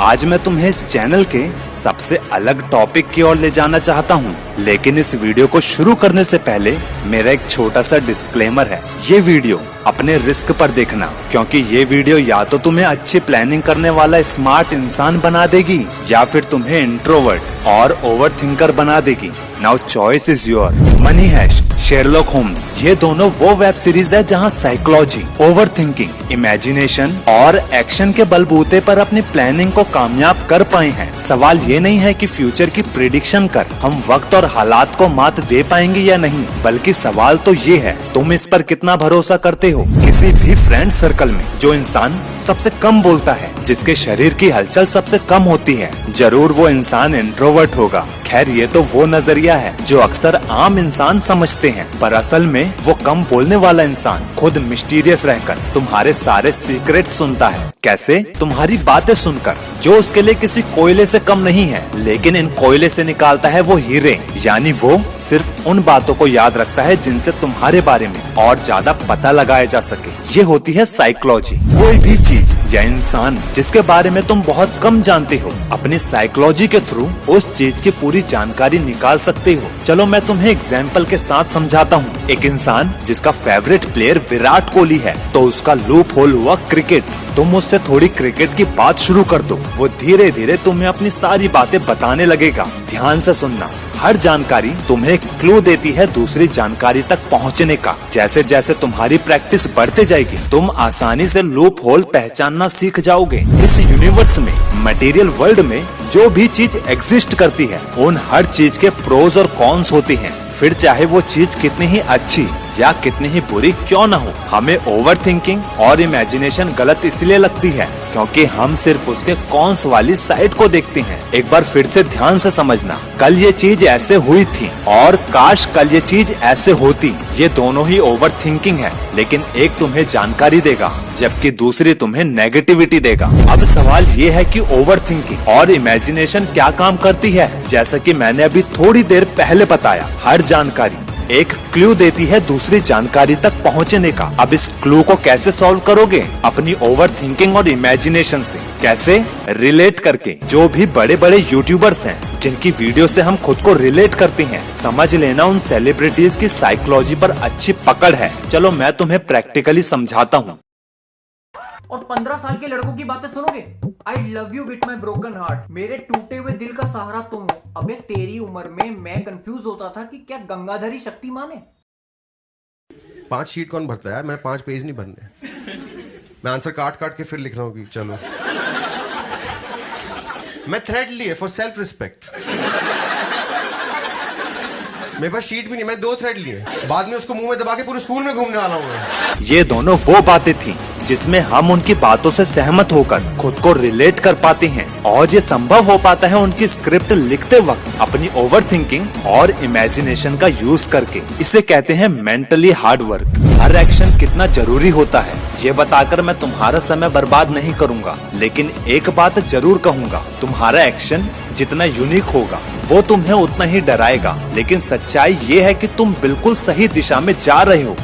आज मैं तुम्हें इस चैनल के सबसे अलग टॉपिक की ओर ले जाना चाहता हूँ, लेकिन इस वीडियो को शुरू करने से पहले मेरा एक छोटा सा डिस्क्लेमर है। ये वीडियो अपने रिस्क पर देखना, क्योंकि ये वीडियो या तो तुम्हें अच्छी प्लानिंग करने वाला स्मार्ट इंसान बना देगी या फिर तुम्हें इंट्रोवर्ट और ओवरथिंकर बना देगी। Now choice is your. Money heist, Sherlock Holmes, ये दोनों वो वेब सीरीज है जहां साइकोलॉजी, ओवरथिंकिंग, इमेजिनेशन और एक्शन के बलबूते पर अपनी प्लानिंग को कामयाब कर पाए हैं। सवाल ये नहीं है कि फ्यूचर की प्रिडिक्शन कर हम वक्त और हालात को मात दे पाएंगे या नहीं, बल्कि सवाल तो ये है तुम इस पर कितना भरोसा करते हो। किसी भी फ्रेंड सर्कल में जो इंसान सबसे कम बोलता है, जिसके शरीर की हलचल सबसे कम होती है, जरूर वो इंसान इंट्रोवर्ट होगा। खैर ये तो वो नजरिया है जो अक्सर आम इंसान समझते हैं, पर असल में वो कम बोलने वाला इंसान खुद मिस्टीरियस रहकर तुम्हारे सारे सीक्रेट सुनता है। कैसे? तुम्हारी बातें सुनकर, जो उसके लिए किसी कोयले से कम नहीं है, लेकिन इन कोयले से निकालता है वो हीरे। यानी वो सिर्फ उन बातों को याद रखता है जिनसे तुम्हारे बारे में और ज्यादा पता लगाया जा सके। ये होती है साइकोलॉजी। कोई भी चीज या इंसान जिसके बारे में तुम बहुत कम जानते हो, अपनी साइकोलॉजी के थ्रू उस चीज की पूरी जानकारी निकाल सकते हो। चलो मैं तुम्हें एग्जाम्पल के साथ समझाता हूँ। एक इंसान जिसका फेवरेट प्लेयर विराट कोहली है, तो उसका लूप होल हुआ क्रिकेट। तुम उससे थोड़ी क्रिकेट की बात शुरू कर दो, वो धीरे धीरे तुम्हें अपनी सारी बातें बताने लगेगा। ध्यान से सुनना, हर जानकारी तुम्हें एक क्लू देती है दूसरी जानकारी तक पहुंचने का। जैसे जैसे तुम्हारी प्रैक्टिस बढ़ते जाएगी, तुम आसानी से लूप होल पहचानना सीख जाओगे। इस यूनिवर्स में, मटेरियल वर्ल्ड में जो भी चीज एग्जिस्ट करती है, उन हर चीज के प्रोज और कॉन्स होते हैं। फिर चाहे वो चीज कितनी ही अच्छी या कितनी ही बुरी क्यों न हो, हमें ओवरथिंकिंग और इमेजिनेशन गलत इसलिए लगती है क्योंकि हम सिर्फ उसके कॉन्स वाली साइड को देखते हैं। एक बार फिर से ध्यान से समझना, कल ये चीज ऐसे हुई थी और काश कल ये चीज ऐसे होती। ये दोनों ही ओवरथिंकिंग है, लेकिन एक तुम्हें जानकारी देगा जबकि दूसरी तुम्हें नेगेटिविटी देगा। अब सवाल ये है कि ओवरथिंकिंग और इमेजिनेशन क्या काम करती है। जैसा कि मैंने अभी थोड़ी देर पहले बताया, हर जानकारी एक क्लू देती है दूसरी जानकारी तक पहुंचने का। अब इस क्लू को कैसे सॉल्व करोगे? अपनी ओवरथिंकिंग और इमेजिनेशन से। कैसे? रिलेट करके। जो भी बड़े बड़े यूट्यूबर्स हैं जिनकी वीडियो से हम खुद को रिलेट करते हैं, समझ लेना उन सेलिब्रिटीज की साइकोलॉजी पर अच्छी पकड़ है। चलो मैं तुम्हें प्रैक्टिकली समझाता हूँ। और 15 साल के लड़कों की बातें सुनोगे? I love you with my broken heart, मेरे टूटे हुए दिल का सहारा तुम हो। अबे तेरी उम्र में मैं कंफ्यूज होता था कि क्या गंगाधरी शक्तिमान है। 5 शीट कौन भरता है यार? मैंने 5 पेज नहीं भरने। मैं आंसर काट काट के फिर लिख रहा हूँ कि चलो। मैं थ्रेड लिए फॉर सेल्फ रिस्पेक्ट। मेरे पास शीट भी नहीं, मैं 2 थ्रेड लिए। बाद में उसको मुंह में दबा के पूरे स्कूल में घूमने वाला हूँ। ये दोनों वो बातें थी जिसमें हम उनकी बातों से सहमत होकर खुद को रिलेट कर पाते हैं, और ये संभव हो पाता है उनकी स्क्रिप्ट लिखते वक्त अपनी ओवरथिंकिंग और इमेजिनेशन का यूज करके। इसे कहते हैं मेंटली हार्ड वर्क। हर एक्शन कितना जरूरी होता है ये बताकर मैं तुम्हारा समय बर्बाद नहीं करूंगा, लेकिन एक बात जरूर कहूंगा, तुम्हारा एक्शन जितना यूनिक होगा वो तुम्हें उतना ही डराएगा। लेकिन सच्चाई ये है कि तुम बिल्कुल सही दिशा में जा रहे हो।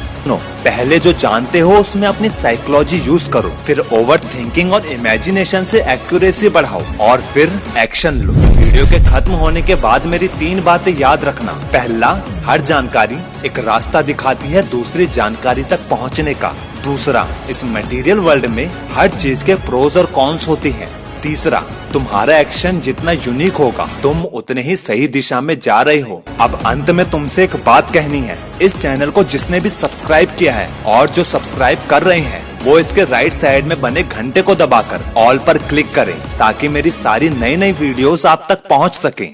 पहले जो जानते हो उसमें अपनी साइकोलॉजी यूज करो, फिर ओवरथिंकिंग और इमेजिनेशन से एक्यूरेसी बढ़ाओ, और फिर एक्शन लो। वीडियो के खत्म होने के बाद मेरी 3 बातें याद रखना। पहला, हर जानकारी एक रास्ता दिखाती है दूसरी जानकारी तक पहुंचने का। दूसरा, इस मटेरियल वर्ल्ड में हर चीज के प्रोज और कॉन्स होते हैं। तीसरा, तुम्हारा एक्शन जितना यूनिक होगा तुम उतने ही सही दिशा में जा रहे हो। अब अंत में तुमसे एक बात कहनी है, इस चैनल को जिसने भी सब्सक्राइब किया है और जो सब्सक्राइब कर रहे हैं, वो इसके राइट साइड में बने घंटे को दबाकर ऑल पर क्लिक करें, ताकि मेरी सारी नई नई वीडियोस आप तक पहुंच सकें।